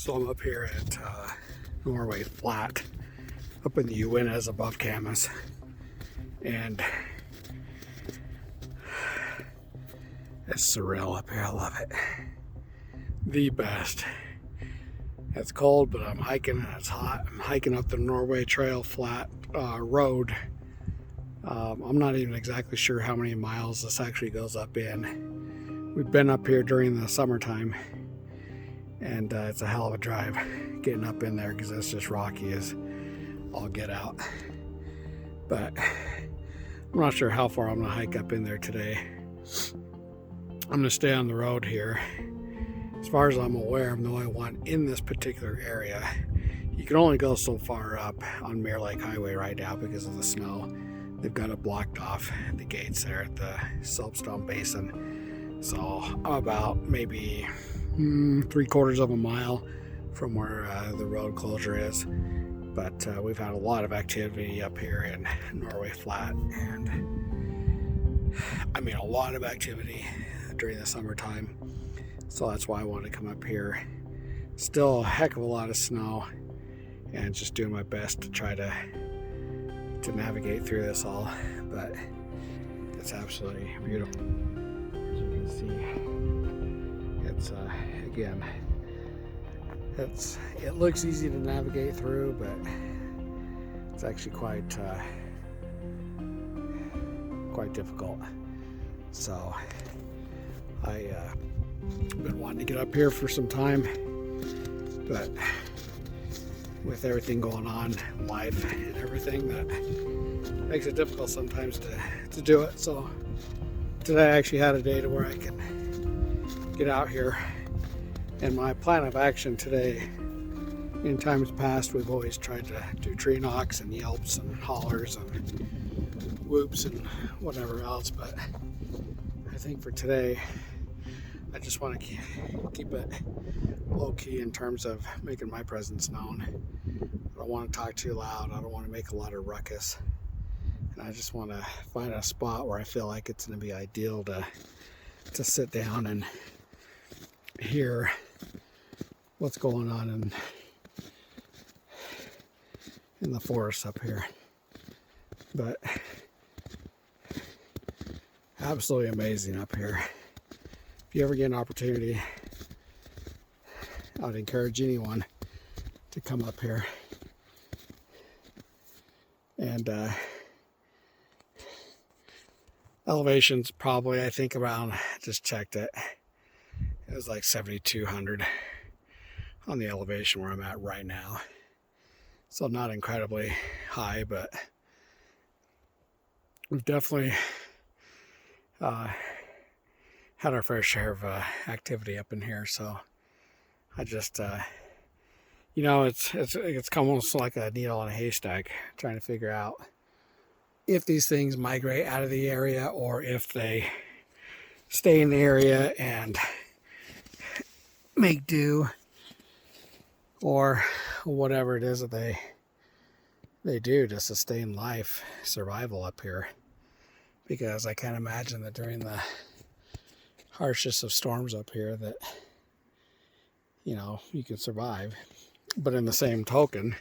So I'm up here at Norway Flat, up in the Uintas above Camas, and it's surreal up here. I love it. The best. It's cold, but I'm hiking and it's hot. I'm hiking up the Norway Trail Flat road. I'm not even exactly sure how many miles this actually goes up in. We've been up here during the summertime, and it's a hell of a drive getting up in there because it's just rocky as all get out. But I'm not sure how far I'm gonna hike up in there today. I'm gonna stay on the road here. As far as I'm aware, I'm the only one in this particular area. You can only go so far up on Mirror Lake Highway right now because of the snow. They've got it blocked off, the gates there at the Soapstone Basin. So I'm about maybe 3/4 of a mile from where the road closure is. But we've had a lot of activity up here in Norway Flat, and I mean a lot of activity during the summertime. So that's why I wanted to come up here. Still a heck of a lot of snow, and just doing my best to try to navigate through this all. But it's absolutely beautiful. As you can see, it's again, it looks easy to navigate through, but it's actually quite difficult. So I've been wanting to get up here for some time, but with everything going on in life and everything, that makes it difficult sometimes to do it. So today I actually had a day to where I can get out here. And my plan of action today, in times past, we've always tried to do tree knocks and yelps and hollers and whoops and whatever else. But I think for today, I just want to keep it low key in terms of making my presence known. I don't want to talk too loud. I don't want to make a lot of ruckus. And I just want to find a spot where I feel like it's going to be ideal to sit down and hear what's going on in the forest up here. But absolutely amazing up here. If you ever get an opportunity, I would encourage anyone to come up here. And elevation's probably, I think, around, just checked it, it was like 7,200 on the elevation where I'm at right now. So not incredibly high, but we've definitely had our fair share of activity up in here. So I just, you know, it's almost like a needle in a haystack, trying to figure out if these things migrate out of the area or if they stay in the area and make do, or whatever it is that they do to sustain life, survival up here. Because I can't imagine that during the harshest of storms up here that, you know, you can survive. But in the same token,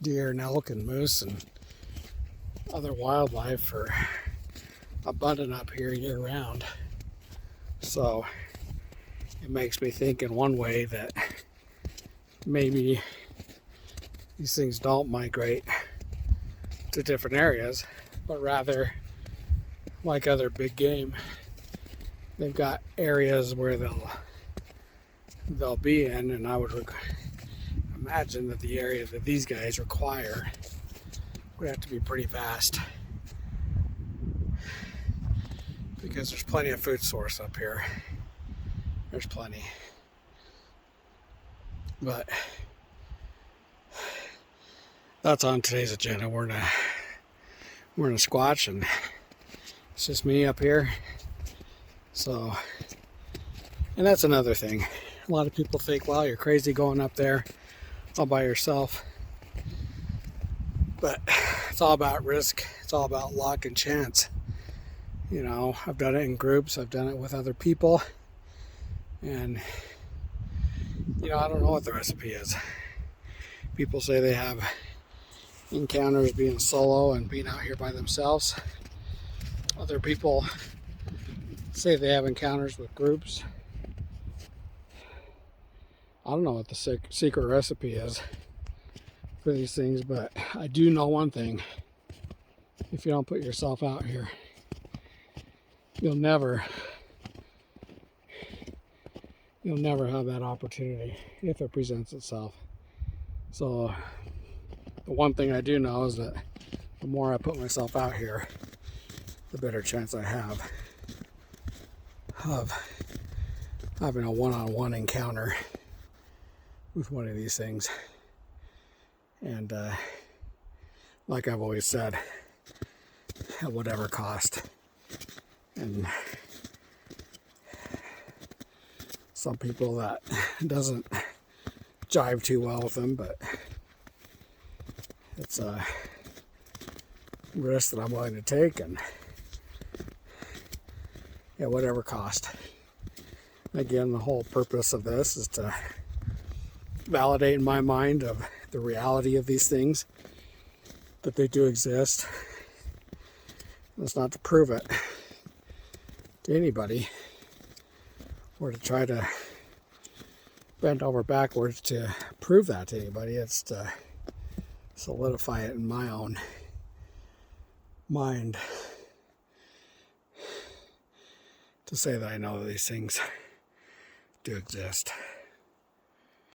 deer and elk and moose and other wildlife are abundant up here year round. So it makes me think in one way that maybe these things don't migrate to different areas, but rather, like other big game, they've got areas where they'll be in, and I would imagine that the area that these guys require would have to be pretty vast, because there's plenty of food source up here. There's plenty. But that's on today's agenda. We're in a squatch, and it's just me up here. So, and that's another thing. A lot of people think, well, you're crazy going up there all by yourself. But it's all about risk. It's all about luck and chance. You know, I've done it in groups. I've done it with other people. And I don't know what the recipe is. People say they have encounters being solo and being out here by themselves. Other people say they have encounters with groups. I don't know what the secret recipe is for these things, but I do know one thing. If you don't put yourself out here, you'll never have that opportunity if it presents itself. So the one thing I do know is that the more I put myself out here, the better chance I have of having a one-on-one encounter with one of these things. And like I've always said, at whatever cost. And some people that doesn't jive too well with them, but it's a risk that I'm willing to take, and at whatever cost. Again, the whole purpose of this is to validate in my mind of the reality of these things, that they do exist. It's not to prove it to anybody or to try to bend over backwards to prove that to anybody. It's to solidify it in my own mind, to say that I know that these things do exist.